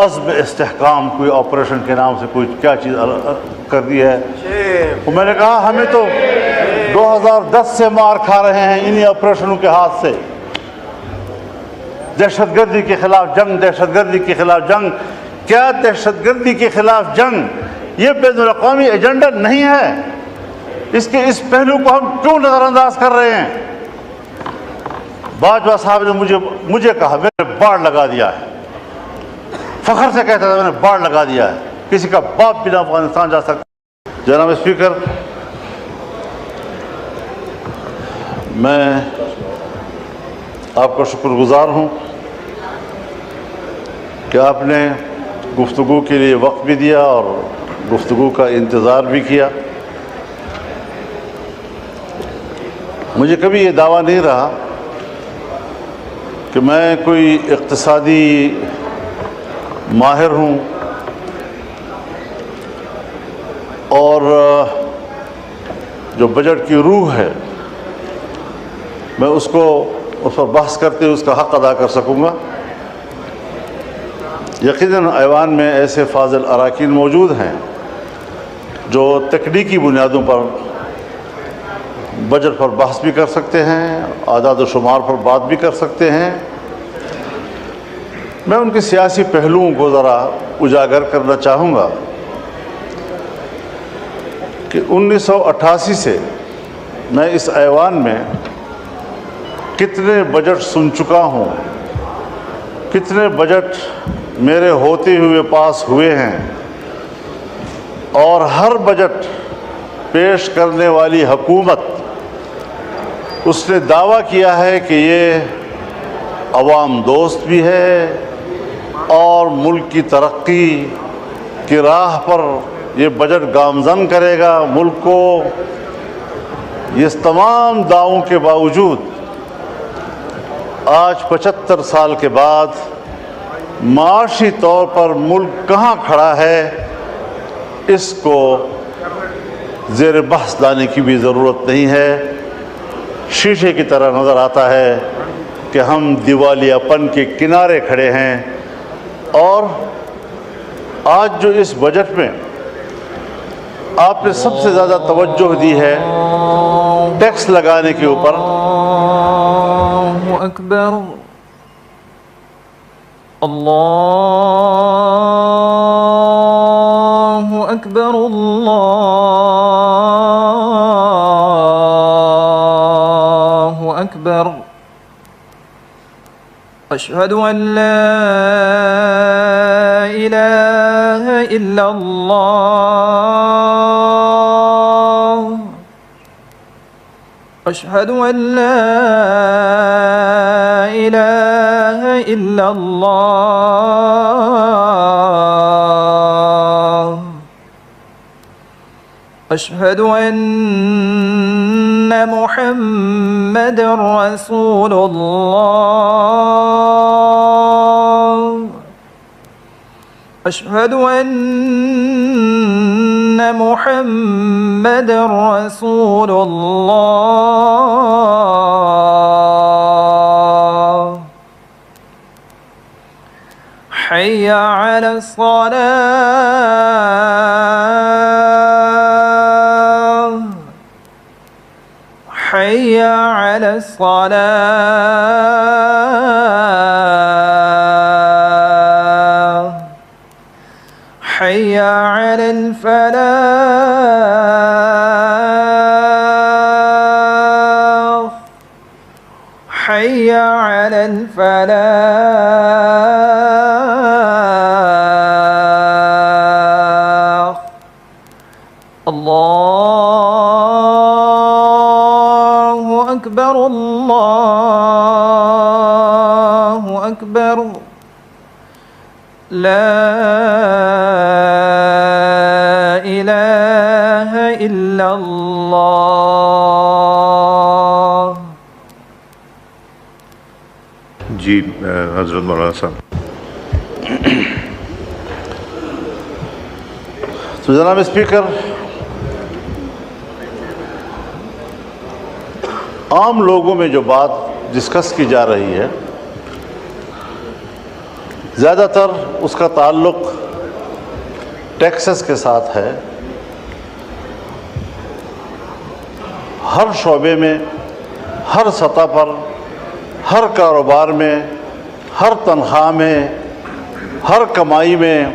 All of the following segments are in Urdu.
عزم استحکام کوئی آپریشن کے نام سے کوئی کیا چیز کر دی ہے. تو میں نے کہا ہمیں تو 2010 سے مار کھا رہے ہیں انہی آپریشنوں کے ہاتھ سے. دہشت گردی کے خلاف جنگ، دہشت گردی کے خلاف جنگ. کیا دہشت گردی کے خلاف جنگ یہ بین الاقوامی ایجنڈا نہیں ہے؟ اس کے اس پہلو کو ہم کیوں نظر انداز کر رہے ہیں؟ باجوہ صاحب نے مجھے کہا، میں نے باڑ لگا دیا ہے. فخر سے کہتا تھا میں نے باڑ لگا دیا ہے، کسی کا باپ بھی نہ افغانستان جا سکتا. جناب اسپیکر، میں آپ کا شکر گزار ہوں کہ آپ نے گفتگو کے لیے وقت بھی دیا اور گفتگو کا انتظار بھی کیا. مجھے کبھی یہ دعویٰ نہیں رہا کہ میں کوئی اقتصادی ماہر ہوں اور جو بجٹ کی روح ہے میں اس پر بحث کرتے ہوئے اس کا حق ادا کر سکوں گا. یقیناً ایوان میں ایسے فاضل اراکین موجود ہیں جو تکنیکی بنیادوں پر بجٹ پر بحث بھی کر سکتے ہیں، اعداد و شمار پر بات بھی کر سکتے ہیں. میں ان کے سیاسی پہلوؤں کو ذرا اجاگر کرنا چاہوں گا کہ 1988 سے میں اس ایوان میں کتنے بجٹ سن چکا ہوں، کتنے بجٹ میرے ہوتے ہوئے پاس ہوئے ہیں، اور ہر بجٹ پیش کرنے والی حکومت اس نے دعویٰ کیا ہے کہ یہ عوام دوست بھی ہے اور ملک کی ترقی کی راہ پر یہ بجٹ گامزن کرے گا ملک کو. یہ تمام دعووں کے باوجود آج 75 سال کے بعد معاشی طور پر ملک کہاں کھڑا ہے، اس کو زیر بحث لانے کی بھی ضرورت نہیں ہے. شیشے کی طرح نظر آتا ہے کہ ہم دیوالیہ پن کے کنارے کھڑے ہیں. اور آج جو اس بجٹ میں آپ نے سب سے زیادہ توجہ دی ہے ٹیکس لگانے کے اوپر. اللہ اکبر، اللہ اکبر، اللہ اکبر. اشہد ان لا الہ الا اللہ، اشہد ان لا الہ الا اللہ، اشہد ان محمد رسول اللہ، اشہد ان محمد رسول اللہ. حی علی الصلاة، حی علی الصلاة، حی علی الفلاح، حی علی الفلاح. اللہ اکبر، اللہ اکبر. لا الہ الا اللہ. جی حضرت مولانا صاحب. تو جناب اسپیکر، عام لوگوں میں جو بات ڈسکس کی جا رہی ہے، زیادہ تر اس کا تعلق ٹیکسز کے ساتھ ہے۔ ہر شعبے میں، ہر سطح پر، ہر کاروبار میں، ہر تنخواہ میں، ہر کمائی میں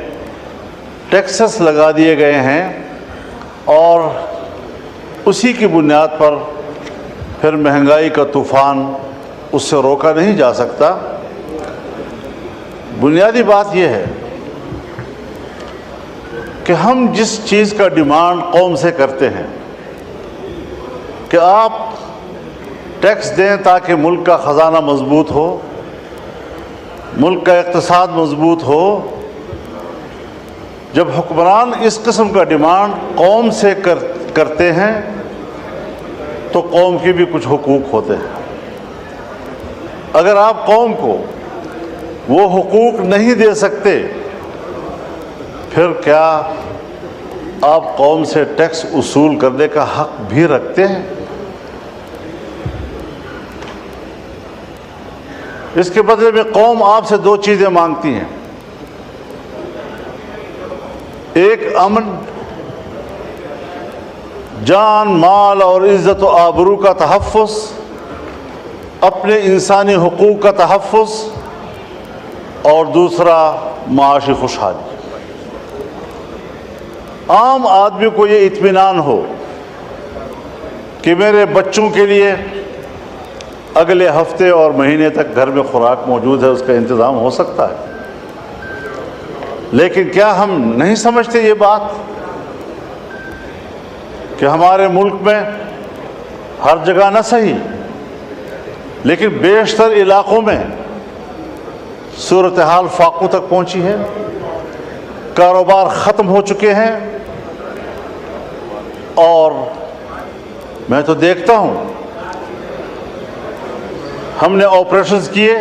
ٹیکسز لگا دیے گئے ہیں، اور اسی کی بنیاد پر پھر مہنگائی کا طوفان اس سے روکا نہیں جا سکتا۔ بنیادی بات یہ ہے کہ ہم جس چیز کا ڈیمانڈ قوم سے کرتے ہیں کہ آپ ٹیکس دیں تاکہ ملک کا خزانہ مضبوط ہو، ملک کا اقتصاد مضبوط ہو، جب حکمران اس قسم کا ڈیمانڈ قوم سے کرتے ہیں تو قوم کے بھی کچھ حقوق ہوتے ہیں۔ اگر آپ قوم کو وہ حقوق نہیں دے سکتے، پھر کیا آپ قوم سے ٹیکس وصول کرنے کا حق بھی رکھتے ہیں؟ اس کے بدلے میں قوم آپ سے دو چیزیں مانگتی ہیں، ایک امن، جان، مال اور عزت و آبرو کا تحفظ، اپنے انسانی حقوق کا تحفظ، اور دوسرا معاشی خوشحالی۔ عام آدمی کو یہ اطمینان ہو کہ میرے بچوں کے لیے اگلے ہفتے اور مہینے تک گھر میں خوراک موجود ہے، اس کا انتظام ہو سکتا ہے۔ لیکن کیا ہم نہیں سمجھتے یہ بات کہ ہمارے ملک میں ہر جگہ نہ صحیح لیکن بیشتر علاقوں میں صورتحال فاقوں تک پہنچی ہے، کاروبار ختم ہو چکے ہیں، اور میں تو دیکھتا ہوں ہم نے آپریشنز کیے،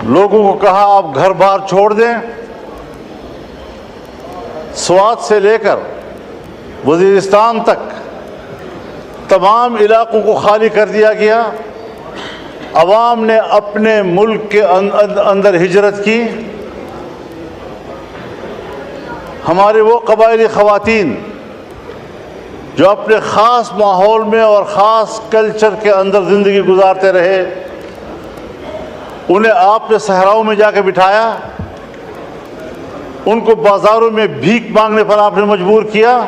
لوگوں کو کہا آپ گھر بار چھوڑ دیں، سوات سے لے کر وزیرستان تک تمام علاقوں کو خالی کر دیا گیا، عوام نے اپنے ملک کے اندر ہجرت کی۔ ہمارے وہ قبائلی خواتین جو اپنے خاص ماحول میں اور خاص کلچر کے اندر زندگی گزارتے رہے، انہیں آپ نے صحراؤں میں جا کے بٹھایا، ان کو بازاروں میں بھیک مانگنے پر آپ نے مجبور کیا،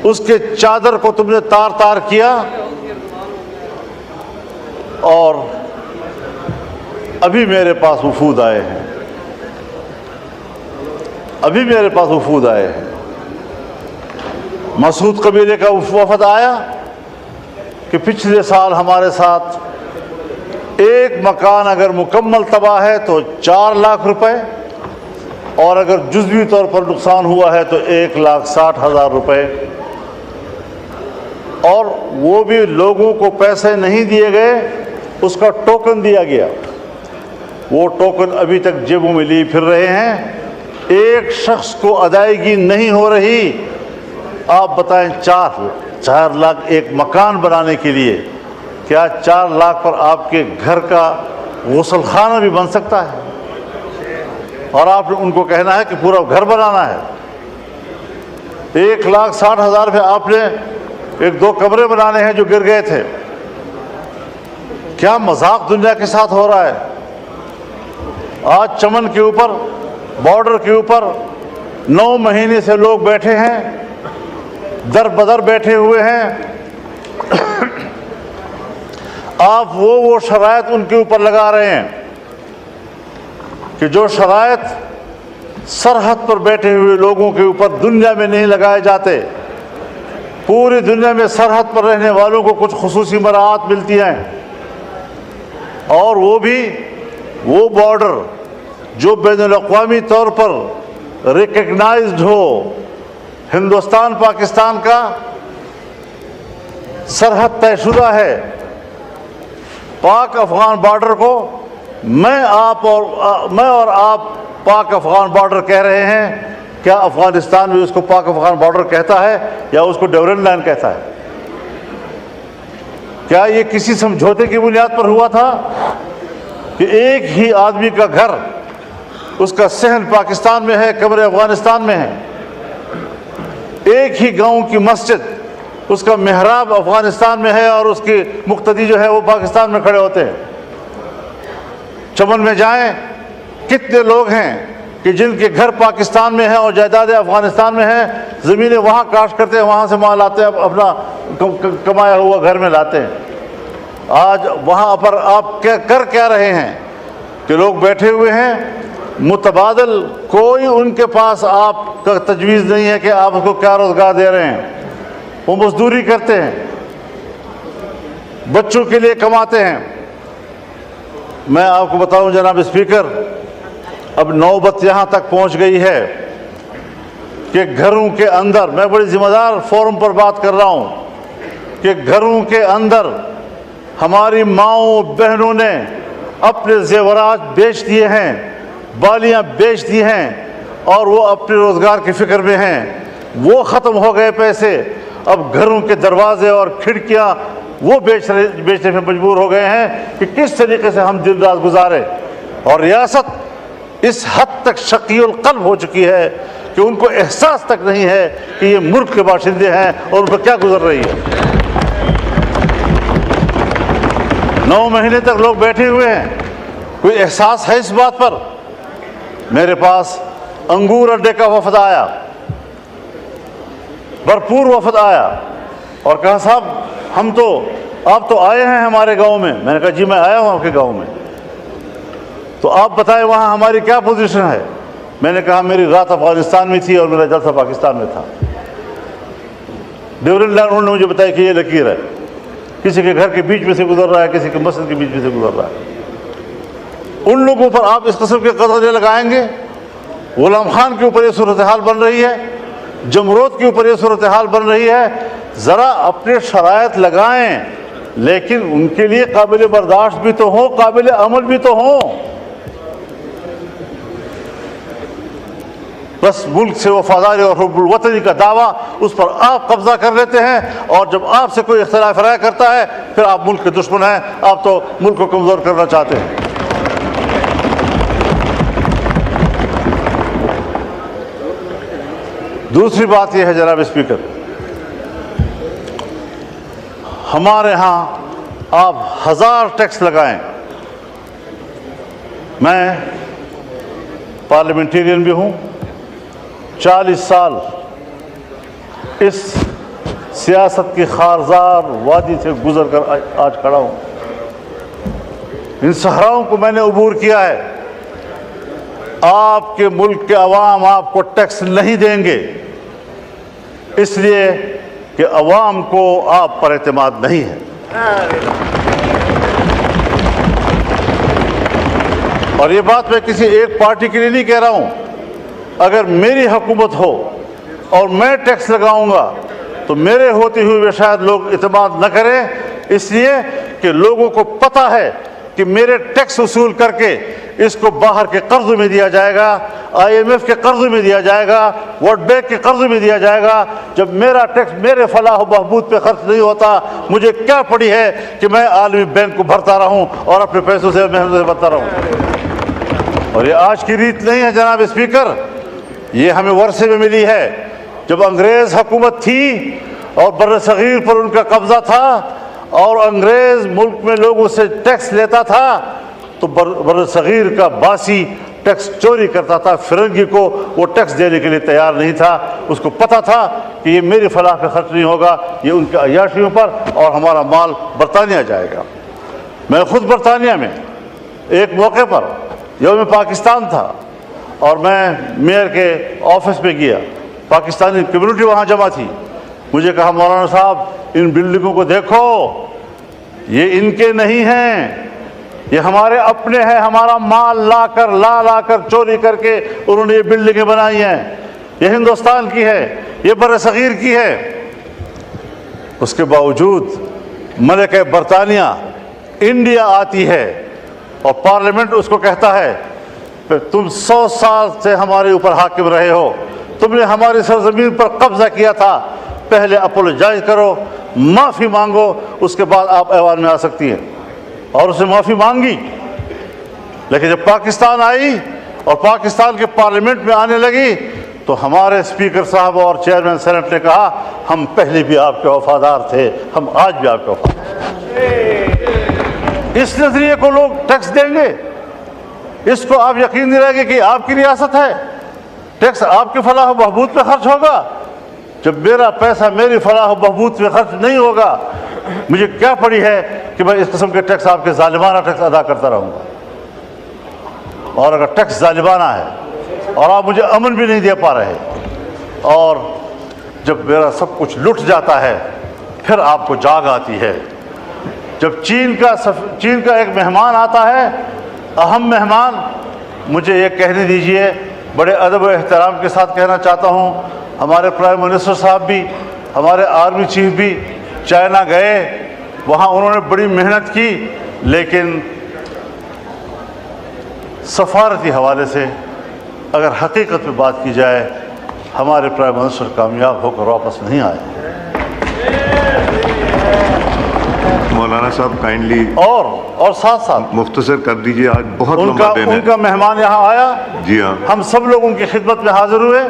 اس کے چادر کو تم نے تار تار کیا، اور ابھی میرے پاس وفود آئے ہیں، ابھی میرے پاس وفود آئے ہیں۔ مسعود قبیلے کا وفد آیا کہ پچھلے سال ہمارے ساتھ ایک مکان اگر مکمل تباہ ہے تو 4 لاکھ روپے، اور اگر جزوی طور پر نقصان ہوا ہے تو 1,60,000 روپے، اور وہ بھی لوگوں کو پیسے نہیں دیے گئے، اس کا ٹوکن دیا گیا، وہ ٹوکن ابھی تک جیبوں میں لیے پھر رہے ہیں، ایک شخص کو ادائیگی نہیں ہو رہی۔ آپ بتائیں 4 لاکھ ایک مکان بنانے کے لیے، کیا 4 لاکھ پر آپ کے گھر کا غسل خانہ بھی بن سکتا ہے؟ اور آپ نے ان کو کہنا ہے کہ پورا گھر بنانا ہے۔ 1,60,000 پہ آپ نے 1-2 کمرے بنانے ہیں جو گر گئے تھے۔ کیا مذاق دنیا کے ساتھ ہو رہا ہے؟ آج چمن کے اوپر، بارڈر کے اوپر 9 مہینے سے لوگ بیٹھے ہیں، در بدر بیٹھے ہوئے ہیں، آپ وہ شرائط ان کے اوپر لگا رہے ہیں کہ جو شرائط سرحد پر بیٹھے ہوئے لوگوں کے اوپر دنیا میں نہیں لگائے جاتے۔ پوری دنیا میں سرحد پر رہنے والوں کو کچھ خصوصی مراعات ملتی ہیں، اور وہ بھی وہ بارڈر جو بین الاقوامی طور پر ریکگنائزڈ ہو۔ ہندوستان پاکستان کا سرحد طے شدہ ہے، پاک افغان بارڈر کو میں اور آپ پاک افغان بارڈر کہہ رہے ہیں، کیا افغانستان بھی اس کو پاک افغان بارڈر کہتا ہے یا اس کو ڈیورن لائن کہتا ہے؟ کیا یہ کسی سمجھوتے کی بنیاد پر ہوا تھا کہ ایک ہی آدمی کا گھر، اس کا صحن پاکستان میں ہے، کمرے افغانستان میں ہے، ایک ہی گاؤں کی مسجد، اس کا محراب افغانستان میں ہے اور اس کی مقتدی جو ہے وہ پاکستان میں کھڑے ہوتے ہیں؟ چمن میں جائیں، کتنے لوگ ہیں کہ جن کے گھر پاکستان میں ہیں اور جائیدادیں افغانستان میں ہیں، زمینیں وہاں کاشت کرتے ہیں، وہاں سے مال لاتے ہیں، اپنا کمایا ہوا گھر میں لاتے ہیں۔ آج وہاں پر آپ کر کیا رہے ہیں کہ لوگ بیٹھے ہوئے ہیں، متبادل کوئی ان کے پاس آپ کا تجویز نہیں ہے کہ آپ اس کو کیا روزگار دے رہے ہیں۔ وہ مزدوری کرتے ہیں، بچوں کے لیے کماتے ہیں۔ میں آپ کو بتاؤں جناب اسپیکر، اب نوبت یہاں تک پہنچ گئی ہے کہ گھروں کے اندر، میں بڑی ذمہ دار فورم پر بات کر رہا ہوں، کہ گھروں کے اندر ہماری ماؤں بہنوں نے اپنے زیورات بیچ دیے ہیں، بالیاں بیچ دی ہیں، اور وہ اپنے روزگار کی فکر میں ہیں۔ وہ ختم ہو گئے پیسے، اب گھروں کے دروازے اور کھڑکیاں وہ بیچنے میں مجبور ہو گئے ہیں کہ کس طریقے سے ہم دن رات گزارے۔ اور ریاست اس حد تک شقی القلب ہو چکی ہے کہ ان کو احساس تک نہیں ہے کہ یہ ملک کے باشندے ہیں اور ان پر کیا گزر رہی ہے۔ 9 مہینے تک لوگ بیٹھے ہوئے ہیں، کوئی احساس ہے اس بات پر؟ میرے پاس انگور اڈے کا وفد آیا، بھرپور وفد آیا، اور کہا صاحب آپ تو آئے ہیں ہمارے گاؤں میں۔ میں نے کہا جی میں آیا ہوں آپ کے گاؤں میں، تو آپ بتائیں وہاں ہماری کیا پوزیشن ہے؟ میں نے کہا میری رات افغانستان میں تھی اور میرا جلسہ پاکستان میں تھا۔ ڈیورنٹ لائن انہوں نے مجھے بتایا کہ یہ لکیر ہے، کسی کے گھر کے بیچ میں سے گزر رہا ہے، کسی کے مسجد کے بیچ میں سے گزر رہا ہے۔ ان لوگوں پر آپ اس قسم کے قدرے لگائیں گے؟ غلام خان کے اوپر یہ صورتحال بن رہی ہے، جمرود کے اوپر یہ صورتحال بن رہی ہے۔ ذرا اپنے شرائط لگائیں، لیکن ان کے لیے قابل برداشت بھی تو ہوں، قابل عمل بھی تو ہوں۔ بس ملک سے وفاداری اور حب الوطنی کا دعویٰ، اس پر آپ قبضہ کر لیتے ہیں، اور جب آپ سے کوئی اختلاف رائے کرتا ہے پھر آپ ملک کے دشمن ہیں، آپ تو ملک کو کمزور کرنا چاہتے ہیں۔ دوسری بات یہ ہے جناب اسپیکر، ہمارے ہاں آپ 1000 ٹیکس لگائیں، میں پارلیمنٹیرین بھی ہوں، 40 سال اس سیاست کی خارزار وادی سے گزر کر آج کھڑا ہوں۔ ان صحراؤں کو میں نے عبور کیا ہے۔ آپ کے ملک کے عوام آپ کو ٹیکس نہیں دیں گے، اس لیے کہ عوام کو آپ پر اعتماد نہیں ہے۔ اور یہ بات میں کسی ایک پارٹی کے لیے نہیں کہہ رہا ہوں۔ اگر میری حکومت ہو اور میں ٹیکس لگاؤں گا تو میرے ہوتے ہوئے شاید لوگ اعتماد نہ کریں، اس لیے کہ لوگوں کو پتہ ہے کہ میرے ٹیکس وصول کر کے اس کو باہر کے قرض میں دیا جائے گا، IMF کے قرض میں دیا جائے گا، ورلڈ بینک کے قرض میں دیا جائے گا۔ جب میرا ٹیکس میرے فلاح و بہبود پہ خرچ نہیں ہوتا، مجھے کیا پڑی ہے کہ میں عالمی بینک کو بھرتا رہوں اور اپنے پیسوں سے محنت سے بھرتا رہوں۔ اور یہ آج کی ریت نہیں ہے جناب اسپیکر، یہ ہمیں ورثے میں ملی ہے۔ جب انگریز حکومت تھی اور بر صغیر پر ان کا قبضہ تھا اور انگریز ملک میں لوگوں سے ٹیکس لیتا تھا تو بر صغیر کا باسی ٹیکس چوری کرتا تھا، فرنگی کو وہ ٹیکس دینے کے لیے تیار نہیں تھا۔ اس کو پتہ تھا کہ یہ میری فلاح پہ خرچ نہیں ہوگا، یہ ان کے عیاشیوں پر، اور ہمارا مال برطانیہ جائے گا۔ میں خود برطانیہ میں ایک موقع پر یوم پاکستان تھا اور میں میئر کے آفس میں گیا، پاکستانی کمیونٹی وہاں جمع تھی۔ مجھے کہا مولانا صاحب ان بلڈنگوں کو دیکھو، یہ ان کے نہیں ہیں، یہ ہمارے اپنے ہیں، ہمارا مال لا کر چوری کر کے انہوں نے یہ بلڈنگیں بنائی ہیں، یہ ہندوستان کی ہے، یہ بر صغیر کی ہے۔ اس کے باوجود ملکہ برطانیہ انڈیا آتی ہے اور پارلیمنٹ اس کو کہتا ہے کہ تم 100 سال سے ہمارے اوپر حاکم رہے ہو، تم نے ہماری سرزمین پر قبضہ کیا تھا، پہلے اپولوجائز کرو، معافی مانگو، اس کے بعد آپ ایوان میں آ سکتی ہیں۔ اور اس نے معافی مانگی، لیکن جب پاکستان آئی اور پاکستان کے پارلیمنٹ میں آنے لگی تو ہمارے اسپیکر صاحب اور چیئرمین سینٹ نے کہا ہم پہلے بھی آپ کے وفادار تھے، ہم آج بھی آپ کے وفادار ہیں۔ اس نظریے کو لوگ ٹیکس دیں گے، اس کو آپ یقین دلائیں گے کہ آپ کی ریاست ہے، ٹیکس آپ کی فلاح و بہبود پہ خرچ ہوگا۔ جب میرا پیسہ میری فلاح و بہبود پہ خرچ نہیں ہوگا، مجھے کیا پڑی ہے کہ میں اس قسم کے ٹیکس، آپ کے ظالمانہ ٹیکس ادا کرتا رہوں گا۔ اور اگر ٹیکس ظالمانہ ہے اور آپ مجھے امن بھی نہیں دے پا رہے، اور جب میرا سب کچھ لٹ جاتا ہے پھر آپ کو جاگ آتی ہے۔ جب چین کا ایک مہمان آتا ہے، اہم مہمان، مجھے یہ کہنے دیجئے، بڑے ادب و احترام کے ساتھ کہنا چاہتا ہوں، ہمارے پرائم منسٹر صاحب بھی، ہمارے آرمی چیف بھی چائنا گئے، وہاں انہوں نے بڑی محنت کی، لیکن سفارتی حوالے سے اگر حقیقت پہ بات کی جائے، ہمارے پرائم منسٹر کامیاب ہو کر واپس نہیں آئے۔ مولانا صاحب کائنڈلی اور ساتھ ساتھ مختصر کر دیجئے، آج بہت لمبا دن ہے۔ ان کا مہمان یہاں آیا، جی ہاں، ہم سب لوگ ان کی خدمت میں حاضر ہوئے،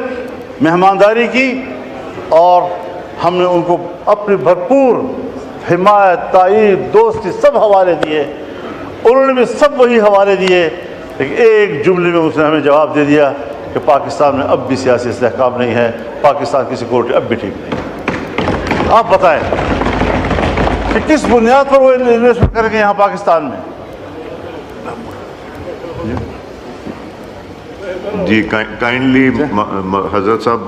مہمانداری کی، اور ہم نے ان کو اپنی بھرپور حمایت، تائید، دوستی سب حوالے دیے، انہوں نے بھی سب وہی حوالے دیے، لیکن ایک جملے میں اس نے ہمیں جواب دے دیا کہ پاکستان میں اب بھی سیاسی استحکام نہیں ہے، پاکستان کی سیکورٹی اب بھی ٹھیک نہیں۔ آپ بتائیں کہ کس بنیاد پر وہ انویسٹمنٹ کریں گے یہاں پاکستان میں؟ جی کائنڈلی حضرت صاحب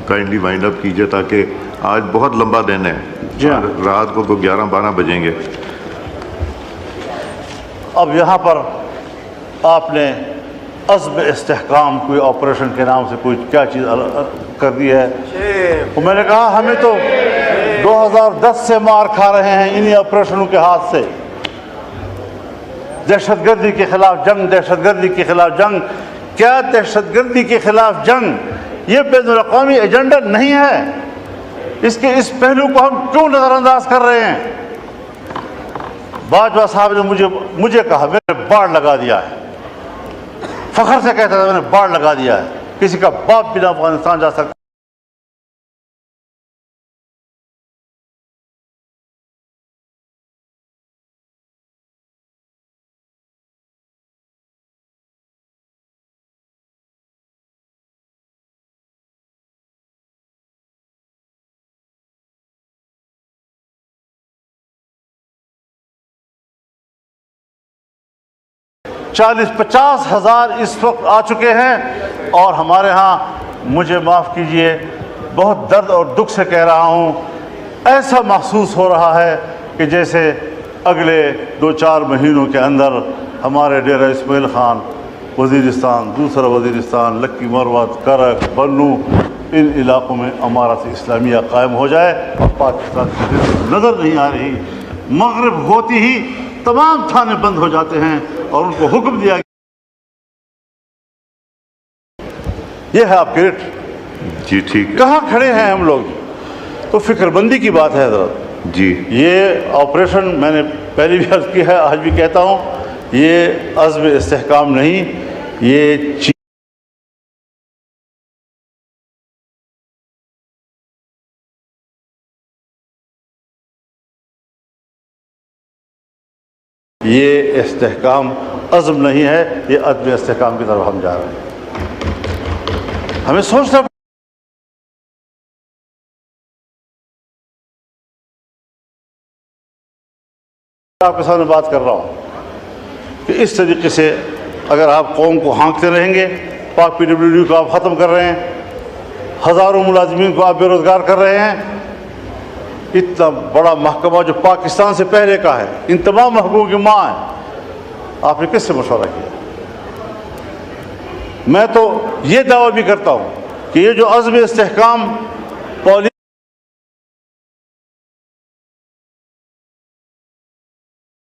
کائنڈلی وائنڈ اپ کیجئے، تاکہ آج بہت لمبا دن ہے، جی ہاں۔ رات کو 11-12 بجیں گے۔ اب یہاں پر آپ نے عزم استحکام کوئی آپریشن کے نام سے کوئی کیا چیز کر دی ہے، تو میں نے کہا ہمیں تو 2010 سے مار کھا رہے ہیں انہی آپریشنوں کے ہاتھ سے۔ دہشت گردی کے خلاف جنگ، دہشت گردی کے خلاف جنگ، کیا دہشت گردی کے خلاف جنگ یہ بین الاقوامی ایجنڈا نہیں ہے؟ اس پہلو کو ہم کیوں نظر انداز کر رہے ہیں؟ باجوہ صاحب نے مجھے کہا، میں نے باڑ لگا دیا ہے، فخر سے کہتا تھا میں نے باڑ لگا دیا ہے، کسی کا باپ بھی نہ افغانستان جا سکتا۔ چالیس 50 ہزار اس وقت آ چکے ہیں، اور ہمارے ہاں، مجھے معاف کیجئے، بہت درد اور دکھ سے کہہ رہا ہوں، ایسا محسوس ہو رہا ہے کہ جیسے اگلے 2-4 مہینوں کے اندر ہمارے ڈیرہ اسماعیل خان، وزیرستان، دوسرا وزیرستان، لکی مروت، کرک، بنو، ان علاقوں میں امارت اسلامیہ قائم ہو جائے، اور پاکستان کی نظر نہیں آ رہی۔ مغرب ہوتی ہی تمام تھانے بند ہو جاتے ہیں، اور ان کو حکم دیا گیا، یہ ہے آپ کی ریٹ۔ جی ٹھیک ہے، کہاں کھڑے ہیں ہم لوگ؟ تو فکر بندی کی بات ہے حضرت۔ جی یہ آپریشن میں نے پہلے بھی عرض کی ہے، آج بھی کہتا ہوں، یہ عزم استحکام نہیں، یہ استحکام عزم نہیں ہے، یہ عدم استحکام کی طرف ہم جا رہے ہیں۔ ہمیں سوچنا، آپ کے سامنے بات کر رہا ہوں کہ اس طریقے سے اگر آپ قوم کو ہانکتے رہیں گے، پاک PWD کو آپ ختم کر رہے ہیں، ہزاروں ملازمین کو آپ بے روزگار کر رہے ہیں، اتنا بڑا محکمہ جو پاکستان سے پہلے کا ہے، ان تمام محکموں کی ماں ہے، آپ نے کس سے مشورہ کیا؟ میں تو یہ دعویٰ بھی کرتا ہوں کہ یہ جو عزم استحکام